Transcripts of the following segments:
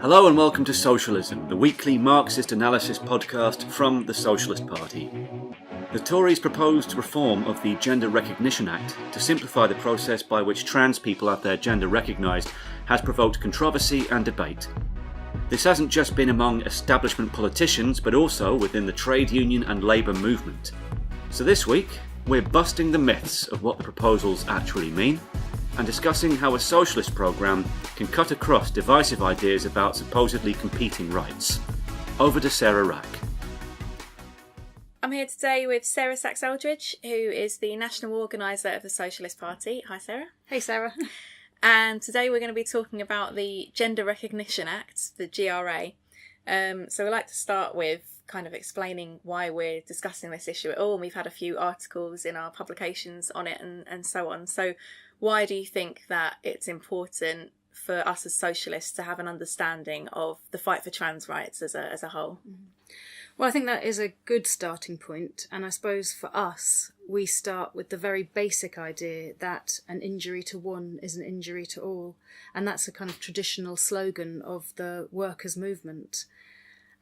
Hello and welcome to Socialism, the weekly Marxist analysis podcast from the Socialist Party. The Tories proposed reform of the Gender Recognition Act to simplify the process by which trans people have their gender recognised has provoked controversy and debate. This hasn't just been among establishment politicians, but also within the trade union and labour movement. So this week, we're busting the myths of what the proposals actually mean, and discussing how a socialist programme can cut across divisive ideas about supposedly competing rights. Over to Sarah Rack. I'm here today with Sarah Sachs-Eldridge, who is the national organiser of the Socialist Party. Hi, Sarah. Hey, Sarah. And today we're going to be talking about the Gender Recognition Act, the GRA. So we'd like to start with kind of explaining why we're discussing this issue at all. And we've had a few articles in our publications on it and so on. So why do you think that it's important for us as socialists to have an understanding of the fight for trans rights as a whole? Well, I think that is a good starting point. And I suppose for us, we start with the very basic idea that an injury to one is an injury to all. And that's a kind of traditional slogan of the workers' movement.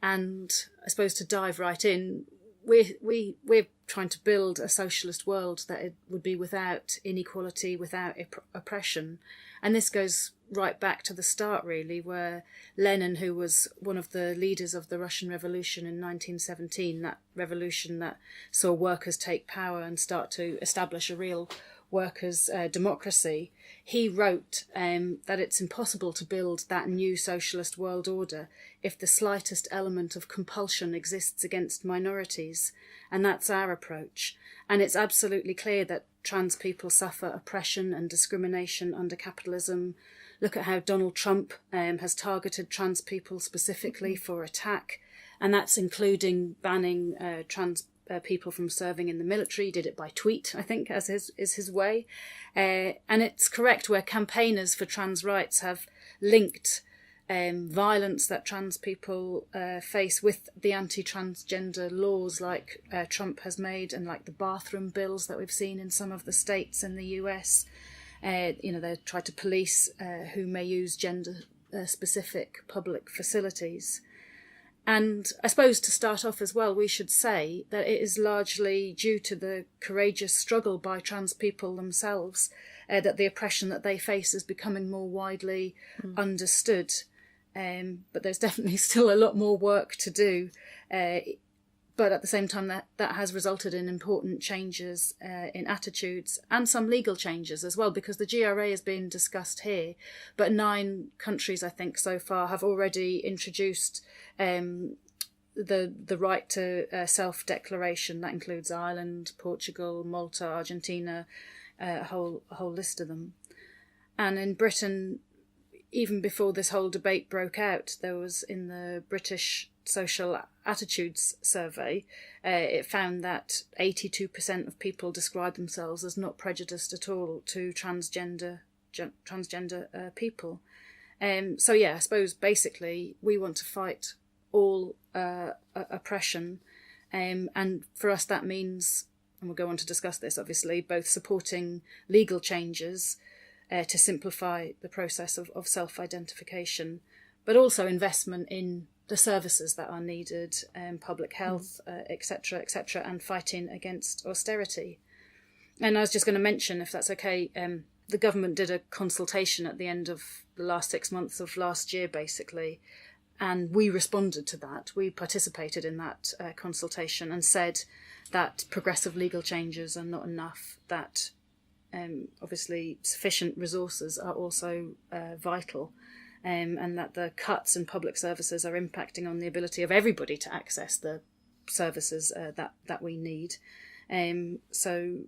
And I suppose to dive right in, we're trying to build a socialist world that it would be without inequality, without oppression. And this goes right back to the start, really, where Lenin, who was one of the leaders of the Russian Revolution in 1917, that revolution that saw workers take power and start to establish a real workers' democracy, he wrote that it's impossible to build that new socialist world order if the slightest element of compulsion exists against minorities. And that's our approach. And it's absolutely clear that trans people suffer oppression and discrimination under capitalism. Look at how Donald Trump has targeted trans people specifically for attack. And that's including banning trans people from serving in the military. Did it by tweet, I think, as is his way. And it's correct where campaigners for trans rights have linked violence that trans people face with the anti-transgender laws like Trump has made, and like the bathroom bills that we've seen in some of the states in the US. They try to police who may use gender-specific public facilities. And I suppose to start off as well, we should say that it is largely due to the courageous struggle by trans people themselves that the oppression that they face is becoming more widely understood. But there's definitely still a lot more work to do. But at the same time, that has resulted in important changes in attitudes and some legal changes as well, because the GRA is being discussed here. But 9 countries, I think, so far have already introduced the right to self-declaration. That includes Ireland, Portugal, Malta, Argentina, a whole list of them. And in Britain, even before this whole debate broke out, there was in the British Social Attitudes Survey, it found that 82% of people describe themselves as not prejudiced at all to transgender people. So yeah, I suppose basically we want to fight all oppression, and for us that means, and we'll go on to discuss this obviously, both supporting legal changes to simplify the process of self-identification, but also investment in the services that are needed, public health, etc., and fighting against austerity. And I was just going to mention, if that's okay, the government did a consultation at the end of the last 6 months of last year, basically, and we responded to that. We participated in that consultation and said that progressive legal changes are not enough, that obviously sufficient resources are also vital, and that the cuts in public services are impacting on the ability of everybody to access the services that we need. So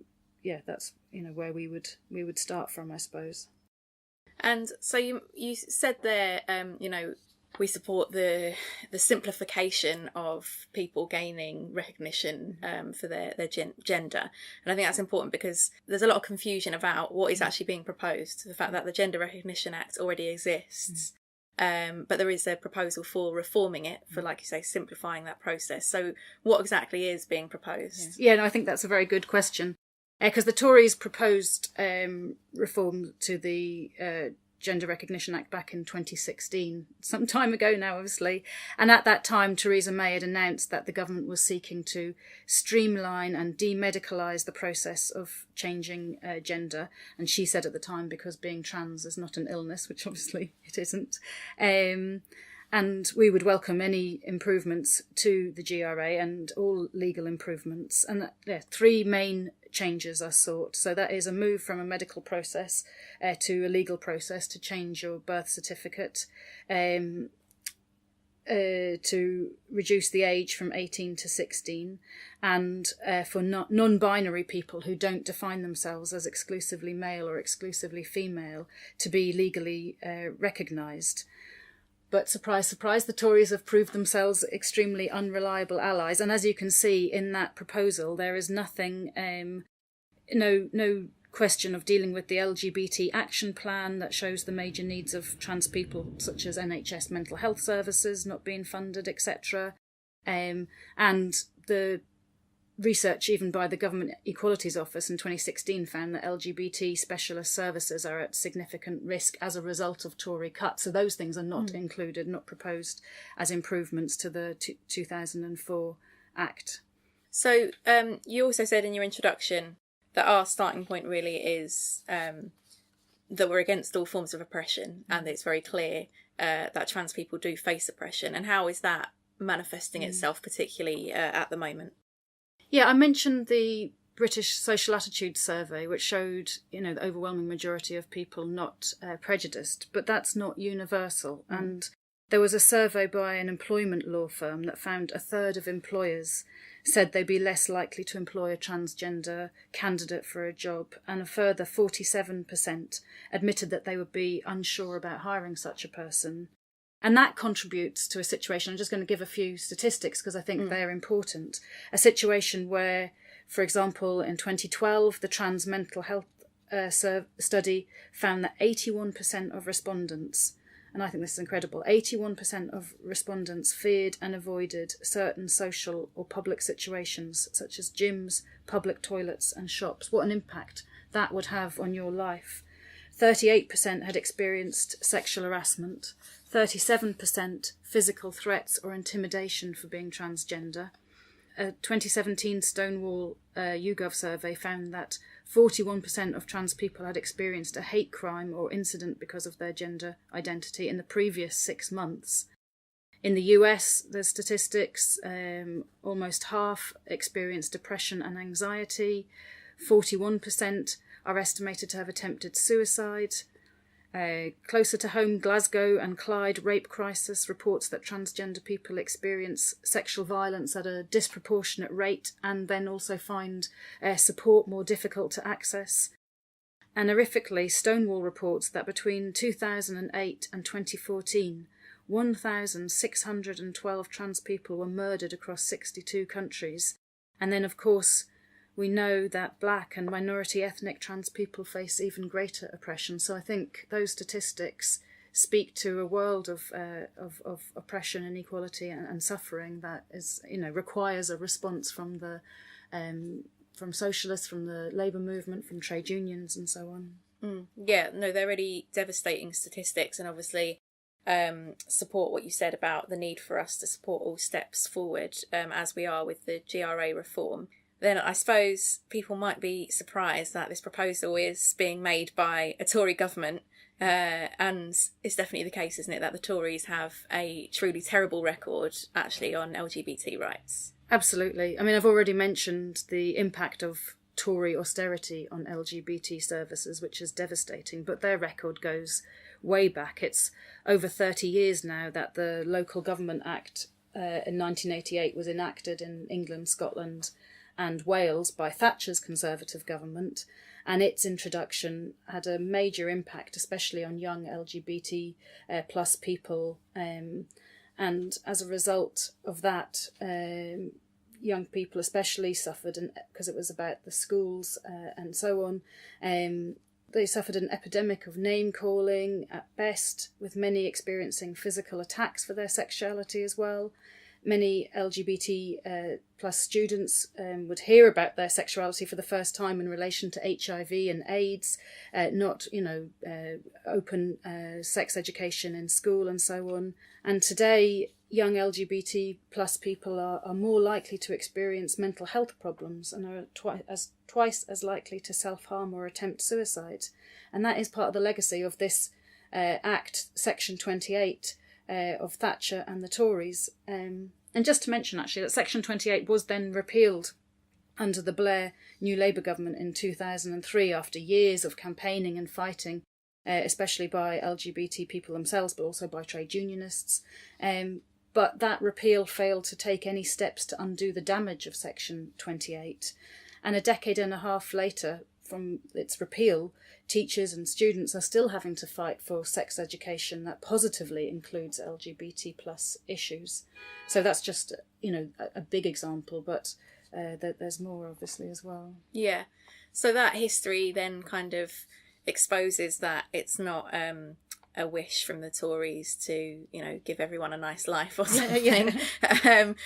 yeah, that's where we would start from, I suppose. And so you said there, we support the simplification of people gaining recognition for their gender. And I think that's important because there's a lot of confusion about what is actually being proposed. The fact that the Gender Recognition Act already exists, but there is a proposal for reforming it, for, like you say, simplifying that process. So what exactly is being proposed? Yeah, no, I think that's a very good question. Because the Tories proposed reform to the Gender Recognition Act back in 2016, some time ago now, obviously. And at that time, Theresa May had announced that the government was seeking to streamline and demedicalise the process of changing gender. And she said at the time, because being trans is not an illness, which obviously it isn't. And we would welcome any improvements to the GRA and all legal improvements. And three main changes are sought. So that is a move from a medical process to a legal process to change your birth certificate, to reduce the age from 18 to 16, and for non-binary people who don't define themselves as exclusively male or exclusively female to be legally recognised. But surprise, surprise, the Tories have proved themselves extremely unreliable allies. And as you can see in that proposal, there is nothing, no question of dealing with the LGBT action plan that shows the major needs of trans people, such as NHS mental health services not being funded, etc. And the research even by the Government Equalities Office in 2016 found that LGBT specialist services are at significant risk as a result of Tory cuts. So those things are not included, not proposed as improvements to the 2004 Act. So you also said in your introduction that our starting point really is that we're against all forms of oppression, and it's very clear that trans people do face oppression. And how is that manifesting itself, particularly at the moment? Yeah, I mentioned the British Social Attitude Survey, which showed, the overwhelming majority of people not prejudiced, but that's not universal. And there was a survey by an employment law firm that found a third of employers said they'd be less likely to employ a transgender candidate for a job, and a further 47% admitted that they would be unsure about hiring such a person. And that contributes to a situation, I'm just going to give a few statistics because I think they're important, a situation where, for example, in 2012, the Trans Mental Health study found that 81% of respondents, and I think this is incredible, 81% of respondents feared and avoided certain social or public situations, such as gyms, public toilets and shops. What an impact that would have on your life. 38% had experienced sexual harassment, 37% physical threats or intimidation for being transgender. A 2017 Stonewall YouGov survey found that 41% of trans people had experienced a hate crime or incident because of their gender identity in the previous 6 months. In the US, there's statistics, almost half experienced depression and anxiety, 41% are estimated to have attempted suicide. Closer to home, Glasgow and Clyde Rape Crisis reports that transgender people experience sexual violence at a disproportionate rate and then also find support more difficult to access. And horrifically, Stonewall reports that between 2008 and 2014, 1,612 trans people were murdered across 62 countries. And then, of course, we know that black and minority ethnic trans people face even greater oppression. So I think those statistics speak to a world of oppression, inequality and suffering that is, requires a response from the from socialists, from the labour movement, from trade unions and so on. Yeah, no, they're really devastating statistics, and obviously support what you said about the need for us to support all steps forward as we are with the GRA reform. Then I suppose people might be surprised that this proposal is being made by a Tory government, and it's definitely the case, isn't it, that the Tories have a truly terrible record, actually, on LGBT rights. Absolutely. I mean, I've already mentioned the impact of Tory austerity on LGBT services, which is devastating, but their record goes way back. It's over 30 years now that the Local Government Act in 1988 was enacted in England, Scotland and Wales by Thatcher's Conservative government, and its introduction had a major impact, especially on young LGBT plus people, and as a result of that, young people especially suffered, because it was about the schools and so on, they suffered an epidemic of name-calling at best, with many experiencing physical attacks for their sexuality as well. many LGBT plus students would hear about their sexuality for the first time in relation to HIV and AIDS, not, open sex education in school and so on. And today, young LGBT plus people are more likely to experience mental health problems and are twice as likely to self-harm or attempt suicide. And that is part of the legacy of this Act, Section 28, of Thatcher and the Tories. And just to mention, actually, that Section 28 was then repealed under the Blair New Labour government in 2003 after years of campaigning and fighting, especially by LGBT people themselves, but also by trade unionists. But that repeal failed to take any steps to undo the damage of Section 28. And a decade and a half later from its repeal, teachers and students are still having to fight for sex education that positively includes LGBT plus issues. So that's just, a big example, but there's more obviously as well. Yeah. So that history then kind of exposes that it's not a wish from the Tories to, give everyone a nice life or something.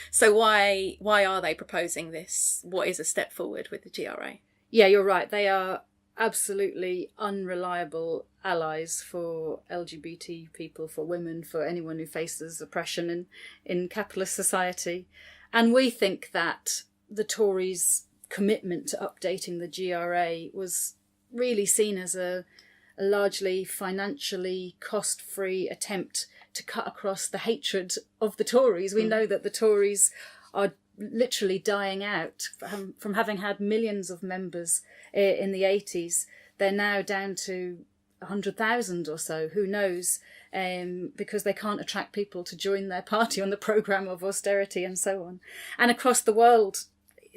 So why are they proposing this? What is a step forward with the GRA? Yeah, you're right. They are absolutely unreliable allies for LGBT people, for women, for anyone who faces oppression in capitalist society. And we think that the Tories' commitment to updating the GRA was really seen as a largely financially cost-free attempt to cut across the hatred of the Tories. We know that the Tories are literally dying out from having had millions of members in the 80s. They're now down to 100,000 or so, who knows, because they can't attract people to join their party on the programme of austerity and so on. And across the world,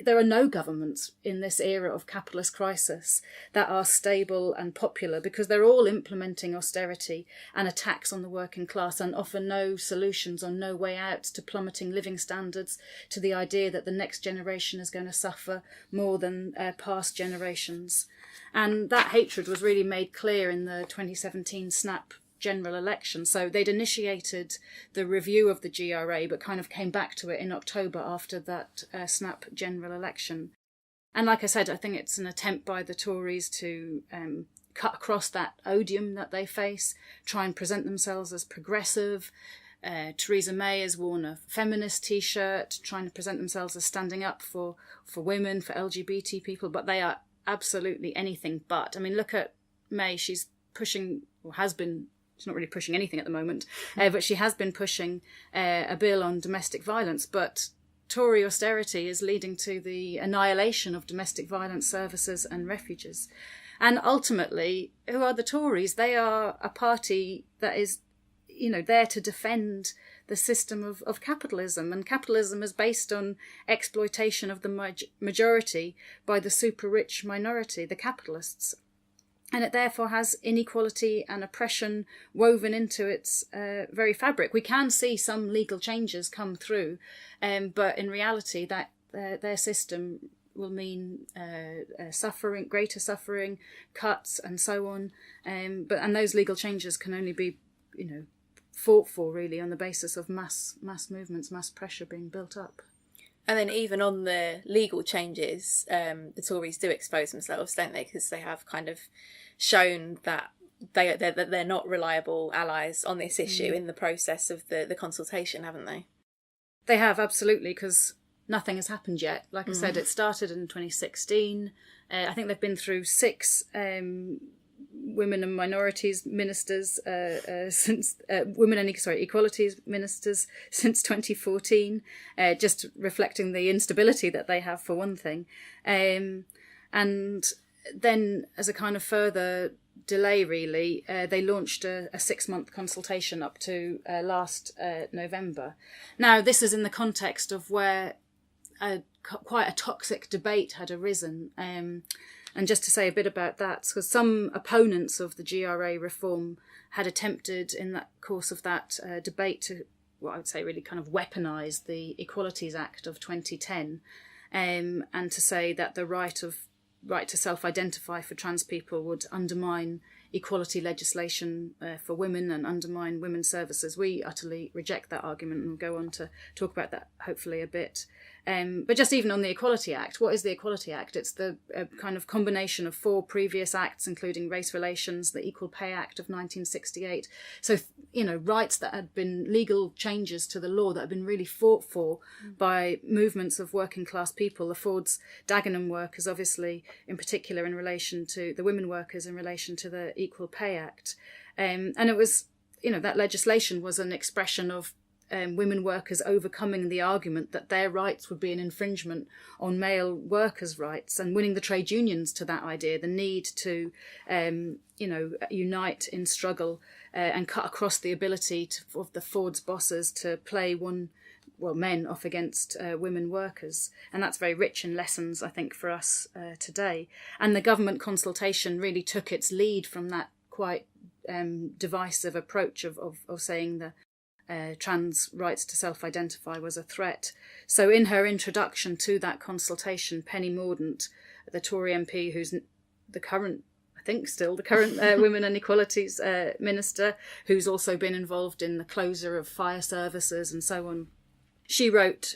there are no governments in this era of capitalist crisis that are stable and popular, because they're all implementing austerity and attacks on the working class and offer no solutions or no way out to plummeting living standards, to the idea that the next generation is going to suffer more than past generations. And that hatred was really made clear in the 2017 snap general election. So they'd initiated the review of the GRA, but kind of came back to it in October after that snap general election. And like I said, I think it's an attempt by the Tories to cut across that odium that they face, try and present themselves as progressive. Theresa May has worn a feminist T-shirt, trying to present themselves as standing up for women, for LGBT people, but they are absolutely anything but. I mean, look at May. She's pushing, or has been, she's not really pushing anything at the moment, but she has been pushing a bill on domestic violence. But Tory austerity is leading to the annihilation of domestic violence services and refuges. And ultimately, who are the Tories? They are a party that is, there to defend the system of capitalism. And capitalism is based on exploitation of the majority by the super rich minority, the capitalists. And it therefore has inequality and oppression woven into its very fabric. We can see some legal changes come through, but in reality that their system will mean suffering, greater suffering, cuts and so on. And those legal changes can only be, fought for really on the basis of mass movements, mass pressure being built up. And then even on the legal changes, the Tories do expose themselves, don't they? Because they have kind of shown that they're not reliable allies on this issue in the process of the consultation, haven't they? They have, absolutely, because nothing has happened yet. Like I said, it started in 2016. I think they've been through 6 women and minorities ministers since equalities ministers since 2014, just reflecting the instability that they have, for one thing. And then as a kind of further delay, really, they launched a 6-month consultation up to last November. Now, this is in the context of where quite a toxic debate had arisen. And just to say a bit about that, because some opponents of the GRA reform had attempted in that course of that debate to, what I would say, really kind of weaponise the Equalities Act of 2010, and to say that the right to self-identify for trans people would undermine equality legislation for women and undermine women's services. We utterly reject that argument, and we'll go on to talk about that hopefully a bit. But just even on the Equality Act, what is the Equality Act? It's the kind of combination of 4 previous acts, including race relations, the Equal Pay Act of 1968. So, rights that had been legal changes to the law that had been really fought for by movements of working class people, the Ford's Dagenham workers, obviously, in particular in relation to the women workers in relation to the Equal Pay Act. And it was, that legislation was an expression of women workers overcoming the argument that their rights would be an infringement on male workers' rights, and winning the trade unions to that idea, the need to, unite in struggle and cut across the ability of the Ford's bosses to play men off against women workers. And that's very rich in lessons, I think, for us today. And the government consultation really took its lead from that quite divisive approach of saying the trans rights to self-identify was a threat. So in her introduction to that consultation, Penny Mordaunt, the Tory MP who's the current Women and Equalities Minister, who's also been involved in the closure of fire services and so on, she wrote,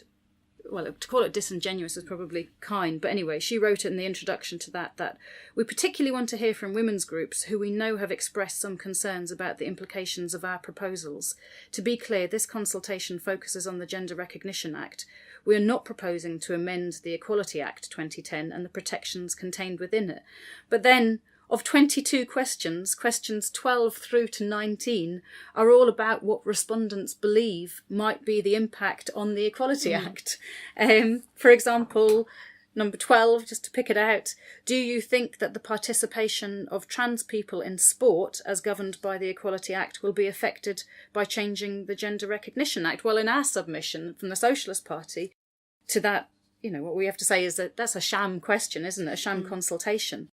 well, to call it disingenuous is probably kind, but anyway, she wrote in the introduction to that we particularly want to hear from women's groups who we know have expressed some concerns about the implications of our proposals. To be clear, this consultation focuses on the Gender Recognition Act. We are not proposing to amend the Equality Act 2010 and the protections contained within it. But then, of 22 questions 12 through to 19 are all about what respondents believe might be the impact on the Equality Act. For example, number 12, just to pick it out, do you think that the participation of trans people in sport, as governed by the Equality Act, will be affected by changing the Gender Recognition Act? Well, in our submission from the Socialist Party to that, what we have to say is that that's a sham question, isn't it? A sham consultation.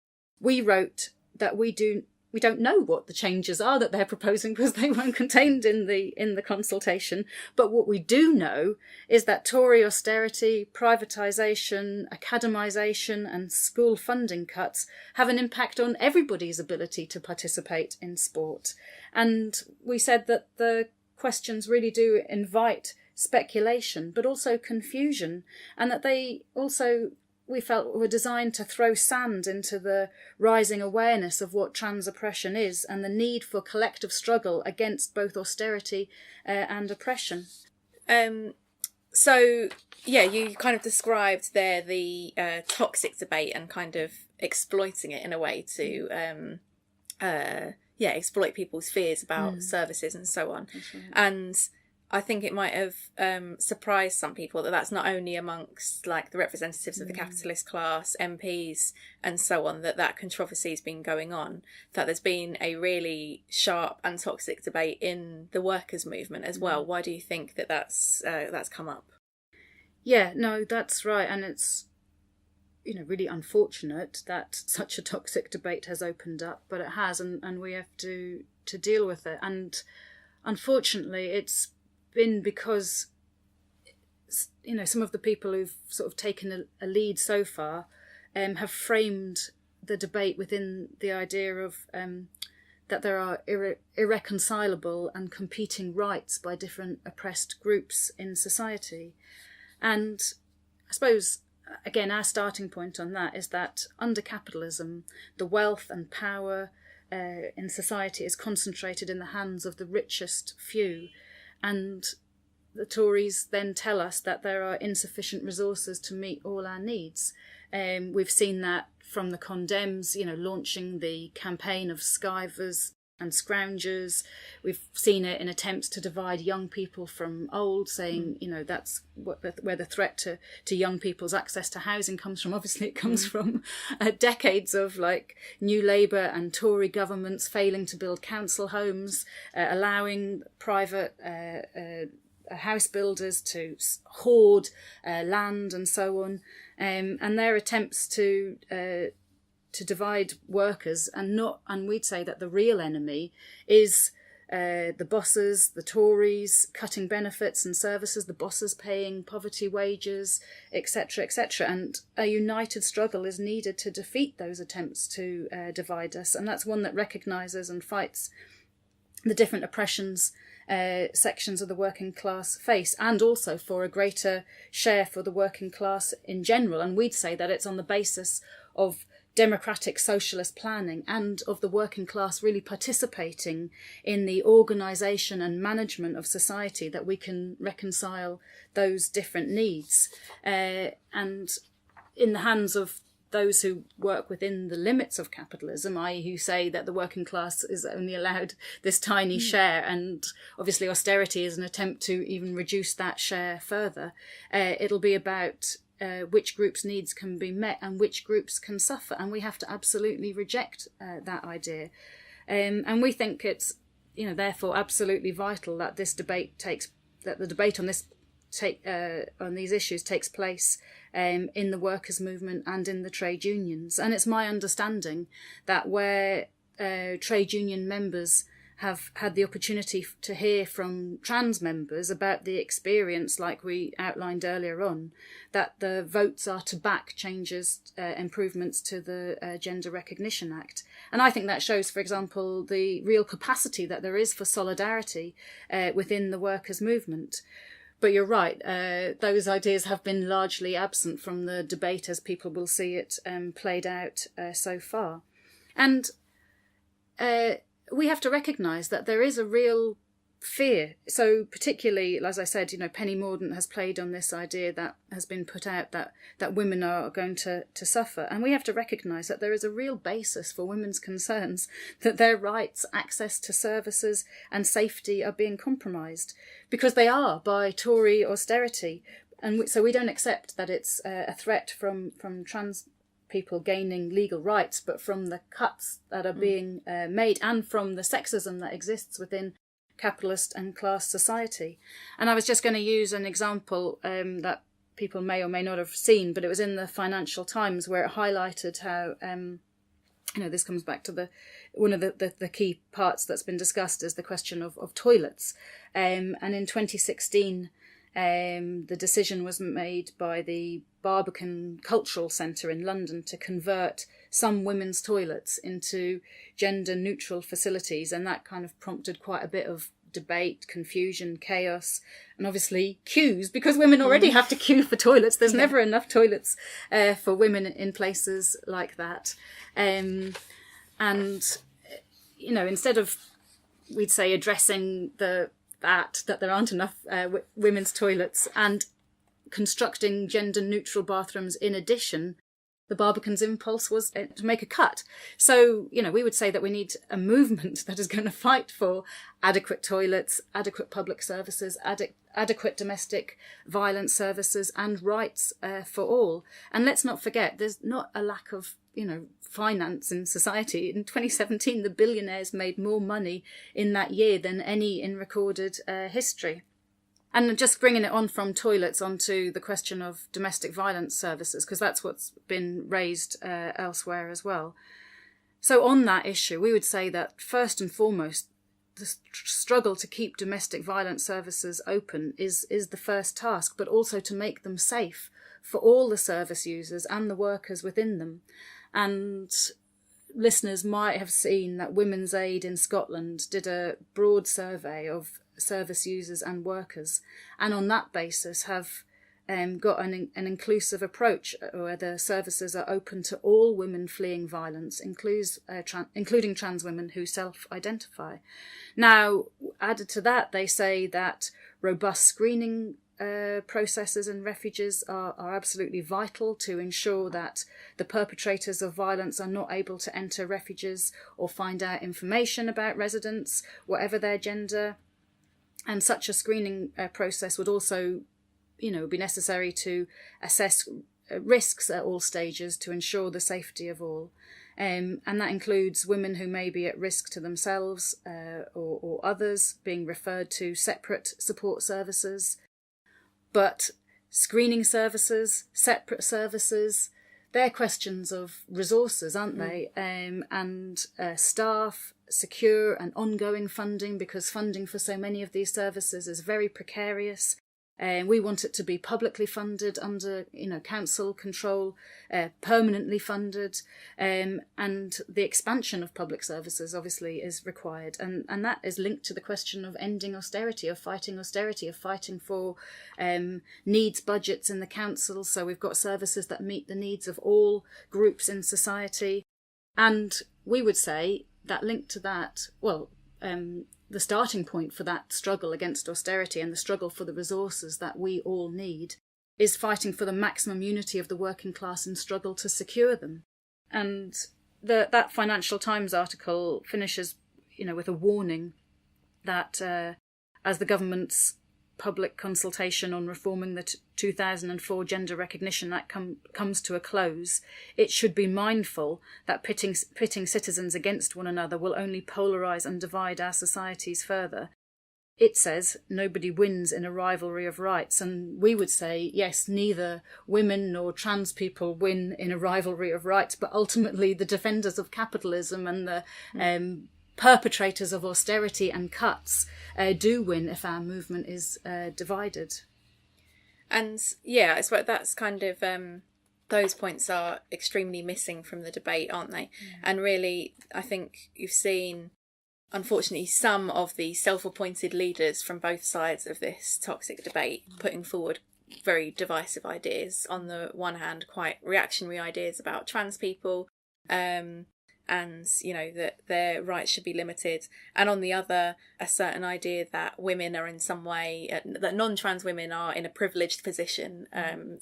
We wrote that we don't know what the changes are that they're proposing because they weren't contained in the consultation. But what we do know is that Tory austerity, privatisation, academisation and school funding cuts have an impact on everybody's ability to participate in sport. And we said that the questions really do invite speculation, but also confusion, and that they also, we felt, were designed to throw sand into the rising awareness of what trans oppression is and the need for collective struggle against both austerity and oppression. So, you kind of described there the toxic debate and kind of exploiting it in a way to exploit people's fears about services and so on. Right. And I think it might have surprised some people that that's not only amongst like the representatives of the capitalist class, MPs and so on, that controversy has been going on, that there's been a really sharp and toxic debate in the workers' movement as well. Why do you think that that's come up? Yeah, no, that's right. And it's, really unfortunate that such a toxic debate has opened up, but it has, and we have to deal with it. And unfortunately, it's been because, some of the people who've sort of taken a lead so far have framed the debate within the idea of that there are irreconcilable and competing rights by different oppressed groups in society. And I suppose, again, our starting point on that is that under capitalism, the wealth and power in society is concentrated in the hands of the richest few. And the Tories then tell us that there are insufficient resources to meet all our needs. We've seen that from the Condemns, launching the campaign of skivers and scroungers. We've seen it in attempts to divide young people from old, saying, that's where the threat to young people's access to housing comes from. Obviously, it comes from decades of New Labour and Tory governments failing to build council homes, allowing private house builders to hoard land and so on, and their attempts to divide workers, and we'd say that the real enemy is the bosses, the Tories cutting benefits and services, the bosses paying poverty wages, etc., etc. And a united struggle is needed to defeat those attempts to divide us. And that's one that recognises and fights the different oppressions sections of the working class face, and also for a greater share for the working class in general. And we'd say that it's on the basis of democratic socialist planning and of the working class really participating in the organisation and management of society that we can reconcile those different needs. And in the hands of those who work within the limits of capitalism, i.e. who say that the working class is only allowed this tiny share, and obviously austerity is an attempt to even reduce that share further, it'll be about which groups' needs can be met and which groups can suffer, and we have to absolutely reject that idea. And we think it's, therefore absolutely vital that the debate on these issues takes place in the workers' movement and in the trade unions. And it's my understanding that where trade union members have had the opportunity to hear from trans members about the experience, like we outlined earlier on, that the votes are to back changes, improvements to the Gender Recognition Act. And I think that shows, for example, the real capacity that there is for solidarity within the workers' movement. But you're right, those ideas have been largely absent from the debate as people will see it played out so far. And we have to recognise that there is a real fear. So particularly, as I said, Penny Mordaunt has played on this idea that has been put out that women are going to suffer. And we have to recognise that there is a real basis for women's concerns, that their rights, access to services and safety are being compromised, because they are by Tory austerity. And so we don't accept that it's a threat from trans people gaining legal rights, but from the cuts that are being made and from the sexism that exists within capitalist and class society. And I was just going to use an example that people may or may not have seen, but it was in the Financial Times, where it highlighted how, this comes back to one of the key parts that's been discussed is the question of toilets. And in 2016, the decision was made by the Barbican Cultural Centre in London to convert some women's toilets into gender-neutral facilities, and that kind of prompted quite a bit of debate, confusion, chaos, and obviously queues, because women already have to queue for toilets. There's never enough toilets for women in places like that. And, instead of, we'd say, addressing that there aren't enough women's toilets and constructing gender-neutral bathrooms in addition, the Barbican's impulse was to make a cut. So, we would say that we need a movement that is going to fight for adequate toilets, adequate public services, adequate domestic violence services and rights for all. And let's not forget, there's not a lack of, finance in society. In 2017, the billionaires made more money in that year than any in recorded history. And just bringing it on from toilets onto the question of domestic violence services, because that's what's been raised elsewhere as well. So on that issue, we would say that first and foremost, the struggle to keep domestic violence services open is the first task, but also to make them safe for all the service users and the workers within them. And listeners might have seen that Women's Aid in Scotland did a broad survey of service users and workers, and on that basis have got an inclusive approach where the services are open to all women fleeing violence, including trans women who self-identify. Now, added to that, they say that robust screening processes in refuges are absolutely vital to ensure that the perpetrators of violence are not able to enter refuges or find out information about residents, whatever their gender. And such a screening process would also, be necessary to assess risks at all stages to ensure the safety of all. And that includes women who may be at risk to themselves or others being referred to separate support services. But screening services, separate services, they're questions of resources, aren't they? And staff, secure and ongoing funding, because funding for so many of these services is very precarious. We want it to be publicly funded under, council control, permanently funded, and the expansion of public services obviously is required. And that is linked to the question of ending austerity, of fighting for needs budgets in the council. So we've got services that meet the needs of all groups in society. And we would say that linked to that, the starting point for that struggle against austerity and the struggle for the resources that we all need is fighting for the maximum unity of the working class and struggle to secure them. And that Financial Times article finishes, with a warning that as the government's public consultation on reforming the 2004 Gender Recognition Act comes to a close, it should be mindful that pitting citizens against one another will only polarise and divide our societies further. It says nobody wins in a rivalry of rights, and we would say, yes, neither women nor trans people win in a rivalry of rights, but ultimately the defenders of capitalism and the perpetrators of austerity and cuts do win if our movement is divided. And yeah, I suppose that's kind of those points are extremely missing from the debate, aren't they? And really, I think you've seen, unfortunately, some of the self-appointed leaders from both sides of this toxic debate putting forward very divisive ideas. On the one hand, quite reactionary ideas about trans people, and that their rights should be limited, and on the other, a certain idea that women are in some way, that non-trans women are in a privileged position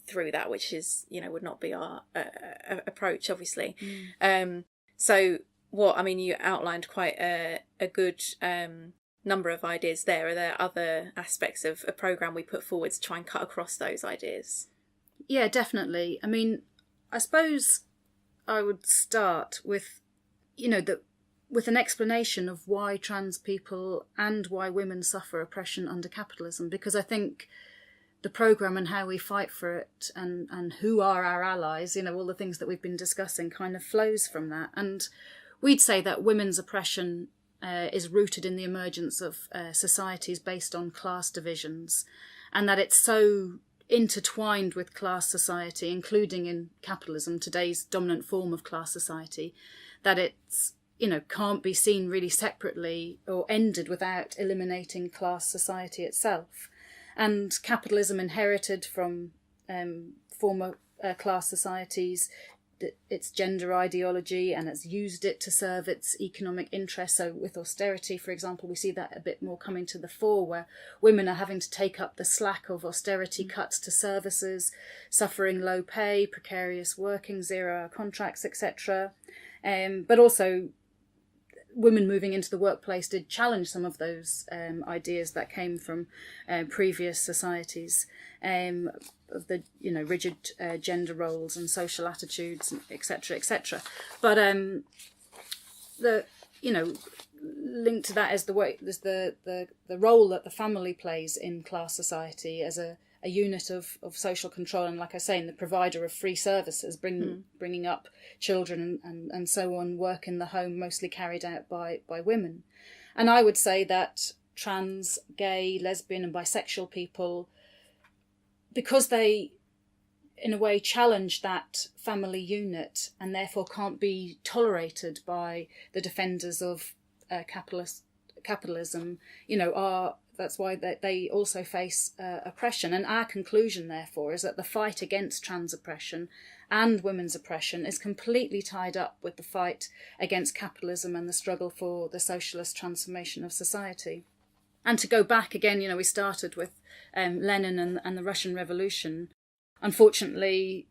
through that, which is would not be our approach, obviously. So you outlined quite a good number of ideas there. Are there other aspects of a programme we put forward to try and cut across those ideas? Yeah, definitely. I suppose I would start with with an explanation of why trans people and why women suffer oppression under capitalism, because I think the programme and how we fight for it and who are our allies, all the things that we've been discussing kind of flows from that. And we'd say that women's oppression is rooted in the emergence of societies based on class divisions, and that it's so intertwined with class society, including in capitalism, today's dominant form of class society, that it's, can't be seen really separately or ended without eliminating class society itself. And capitalism inherited from former class societies its gender ideology, and has used it to serve its economic interests. So with austerity, for example, we see that a bit more coming to the fore, where women are having to take up the slack of austerity cuts to services, suffering low pay, precarious working, 0-hour contracts, etc. But also women moving into the workplace did challenge some of those ideas that came from previous societies, of the rigid gender roles and social attitudes, etc., etc. But the linked to that is the way there's the role that the family plays in class society as a unit of social control, and like I say, in the provider of free services, bringing up children and so on, work in the home mostly carried out by women. And I would say that trans, gay, lesbian and bisexual people, because they in a way challenge that family unit and therefore can't be tolerated by the defenders of capitalism, that's why they also face oppression. And our conclusion, therefore, is that the fight against trans oppression and women's oppression is completely tied up with the fight against capitalism and the struggle for the socialist transformation of society. And to go back again, we started with Lenin and the Russian Revolution. Unfortunately,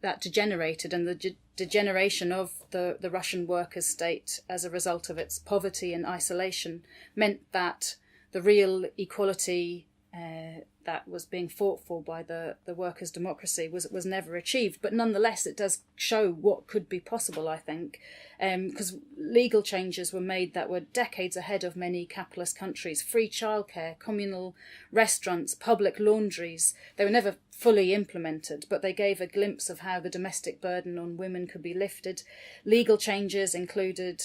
that degenerated, and the degeneration of the Russian workers' state as a result of its poverty and isolation meant that the real equality that was being fought for by the workers' democracy was never achieved. But nonetheless, it does show what could be possible, I think, because legal changes were made that were decades ahead of many capitalist countries. Free childcare, communal restaurants, public laundries. They were never fully implemented, but they gave a glimpse of how the domestic burden on women could be lifted. Legal changes included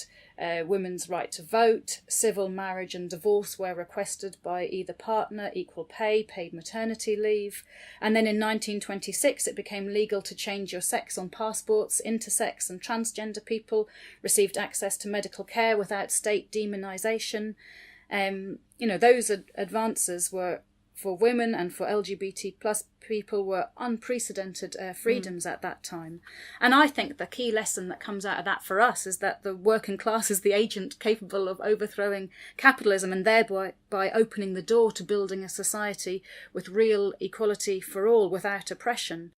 women's right to vote, civil marriage and divorce were requested by either partner, equal pay, paid maternity leave. And then in 1926 it became legal to change your sex on passports. Intersex and transgender people received access to medical care without state demonisation. Those advances were, for women and for LGBT plus people, were unprecedented freedoms at that time. And I think the key lesson that comes out of that for us is that the working class is the agent capable of overthrowing capitalism, and thereby by opening the door to building a society with real equality for all without oppression.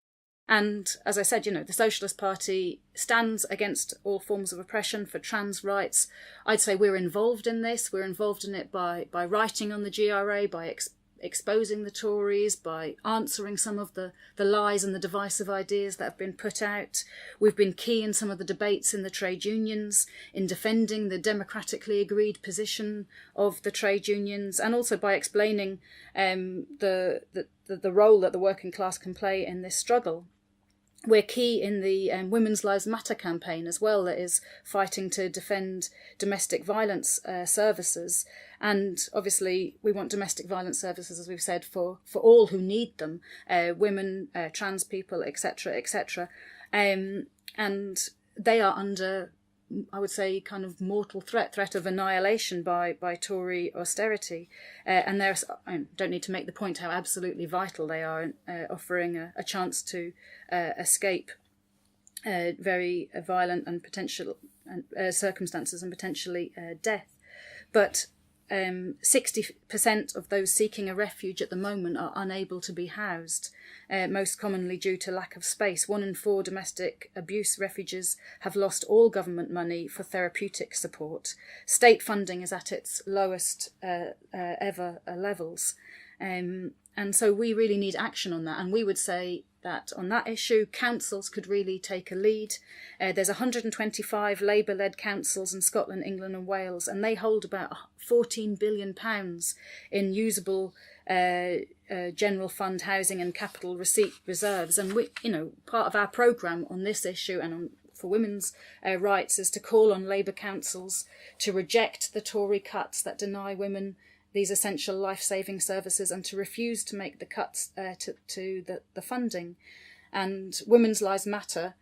And as I said, the Socialist Party stands against all forms of oppression for trans rights. I'd say we're involved in this. We're involved in it by writing on the GRA, by exposing the Tories, by answering some of the lies and the divisive ideas that have been put out. We've been key in some of the debates in the trade unions, in defending the democratically agreed position of the trade unions, and also by explaining the role that the working class can play in this struggle. We're key in the Women's Lives Matter campaign as well, that is fighting to defend domestic violence services. And obviously we want domestic violence services, as we've said, for all who need them, women, trans people, etc., etc. And they are under, I would say, kind of mortal threat of annihilation by Tory austerity. And I don't need to make the point how absolutely vital they are, offering a chance to escape very violent and potential circumstances and potentially death. But 60% of those seeking a refuge at the moment are unable to be housed, most commonly due to lack of space. 1 in 4 domestic abuse refugees have lost all government money for therapeutic support. State funding is at its lowest ever levels. And so we really need action on that. And we would say that on that issue, councils could really take a lead. There's 125 Labour-led councils in Scotland, England and Wales, and they hold about £14 billion in usable general fund housing and capital receipt reserves. And we, part of our programme on this issue and for women's rights is to call on Labour councils to reject the Tory cuts that deny women these essential life-saving services and to refuse to make the cuts to the funding. And Women's Lives Matter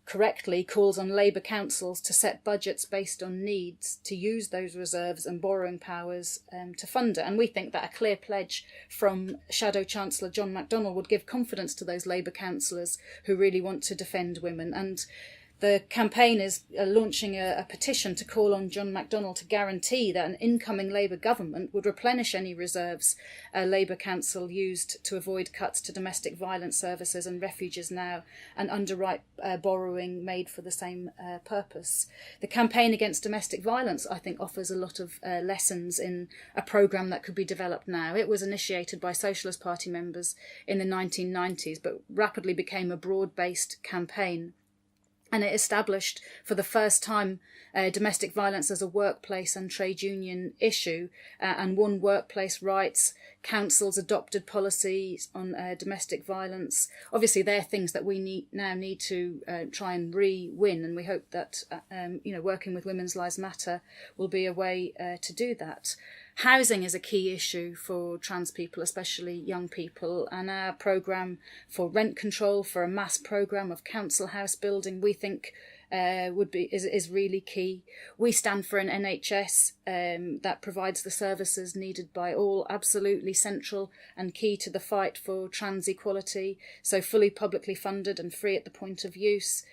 correctly calls on Labour councils to set budgets based on needs, to use those reserves and borrowing powers to fund it. And we think that a clear pledge from Shadow Chancellor John McDonnell would give confidence to those Labour councillors who really want to defend women. And the campaign is launching a petition to call on John McDonnell to guarantee that an incoming Labour government would replenish any reserves a Labour council used to avoid cuts to domestic violence services and refuges now, and underwrite borrowing made for the same purpose. The campaign against domestic violence, I think, offers a lot of lessons in a programme that could be developed now. It was initiated by Socialist Party members in the 1990s, but rapidly became a broad-based campaign. And it established for the first time domestic violence as a workplace and trade union issue, and won workplace rights. Councils adopted policies on domestic violence. Obviously, they're things that we need to try and re-win, and we hope that working with Women's Lives Matter will be a way to do that. Housing is a key issue for trans people, especially young people, and our programme for rent control, for a mass programme of council house building, we think is really key. We stand for an NHS that provides the services needed by all, absolutely central and key to the fight for trans equality, so fully publicly funded and free at the point of use.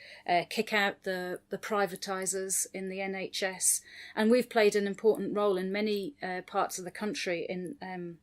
Kick out the privatisers in the NHS, and we've played an important role in many parts of the country in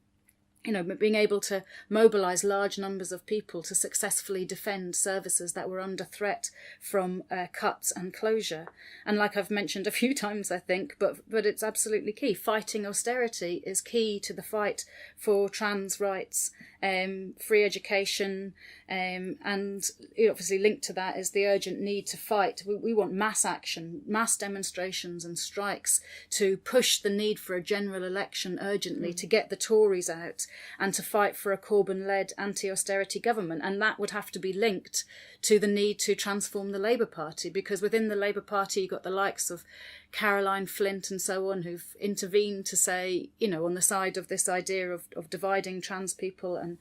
being able to mobilise large numbers of people to successfully defend services that were under threat from cuts and closure. And like I've mentioned a few times, I think, but it's absolutely key. Fighting austerity is key to the fight for trans rights, free education, and obviously linked to that is the urgent need to fight. We want mass action, mass demonstrations and strikes to push the need for a general election urgently, to get the Tories out, and to fight for a Corbyn-led anti-austerity government. And that would have to be linked to the need to transform the Labour Party, because within the Labour Party you've got the likes of Caroline Flint and so on, who've intervened to say, on the side of this idea of dividing trans people and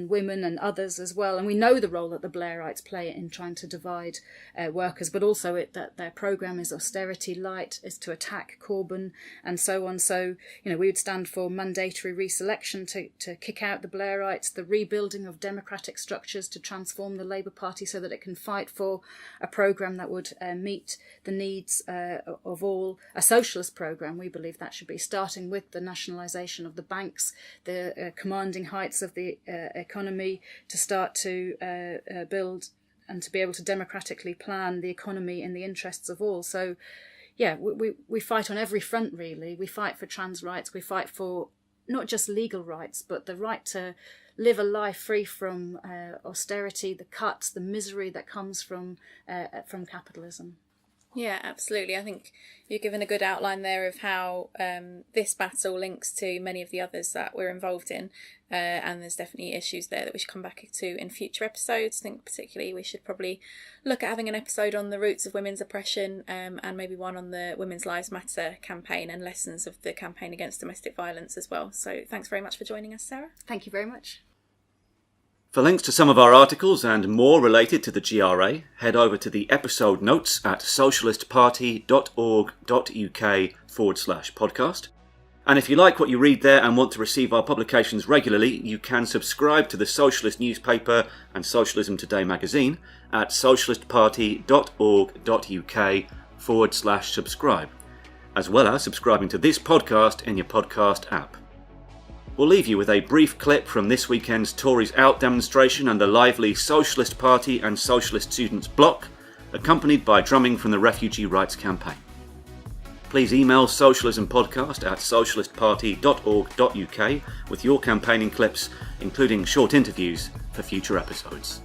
women and others as well. And we know the role that the Blairites play in trying to divide workers, but also that their programme is austerity light, is to attack Corbyn and so on. So, we would stand for mandatory reselection to kick out the Blairites, the rebuilding of democratic structures to transform the Labour Party so that it can fight for a programme that would meet the needs of all, a socialist programme. We believe that should be starting with the nationalisation of the banks, the commanding heights of the economy, to start to build and to be able to democratically plan the economy in the interests of all. So, we fight on every front, really. We fight for trans rights, we fight for not just legal rights, but the right to live a life free from austerity, the cuts, the misery that comes from capitalism. Yeah, absolutely. I think you've given a good outline there of how this battle links to many of the others that we're involved in, and there's definitely issues there that we should come back to in future episodes. I think particularly we should probably look at having an episode on the roots of women's oppression, and maybe one on the Women's Lives Matter campaign and lessons of the campaign against domestic violence as well. So thanks very much for joining us, Sarah. Thank you very much. For links to some of our articles and more related to the GRA, head over to the episode notes at socialistparty.org.uk/podcast. And if you like what you read there and want to receive our publications regularly, you can subscribe to the Socialist newspaper and Socialism Today magazine at socialistparty.org.uk/subscribe, as well as subscribing to this podcast in your podcast app. We'll leave you with a brief clip from this weekend's Tories Out demonstration and the lively Socialist Party and Socialist Students Bloc, accompanied by drumming from the Refugee Rights Campaign. Please email socialismpodcast at socialistparty.org.uk with your campaigning clips, including short interviews for future episodes.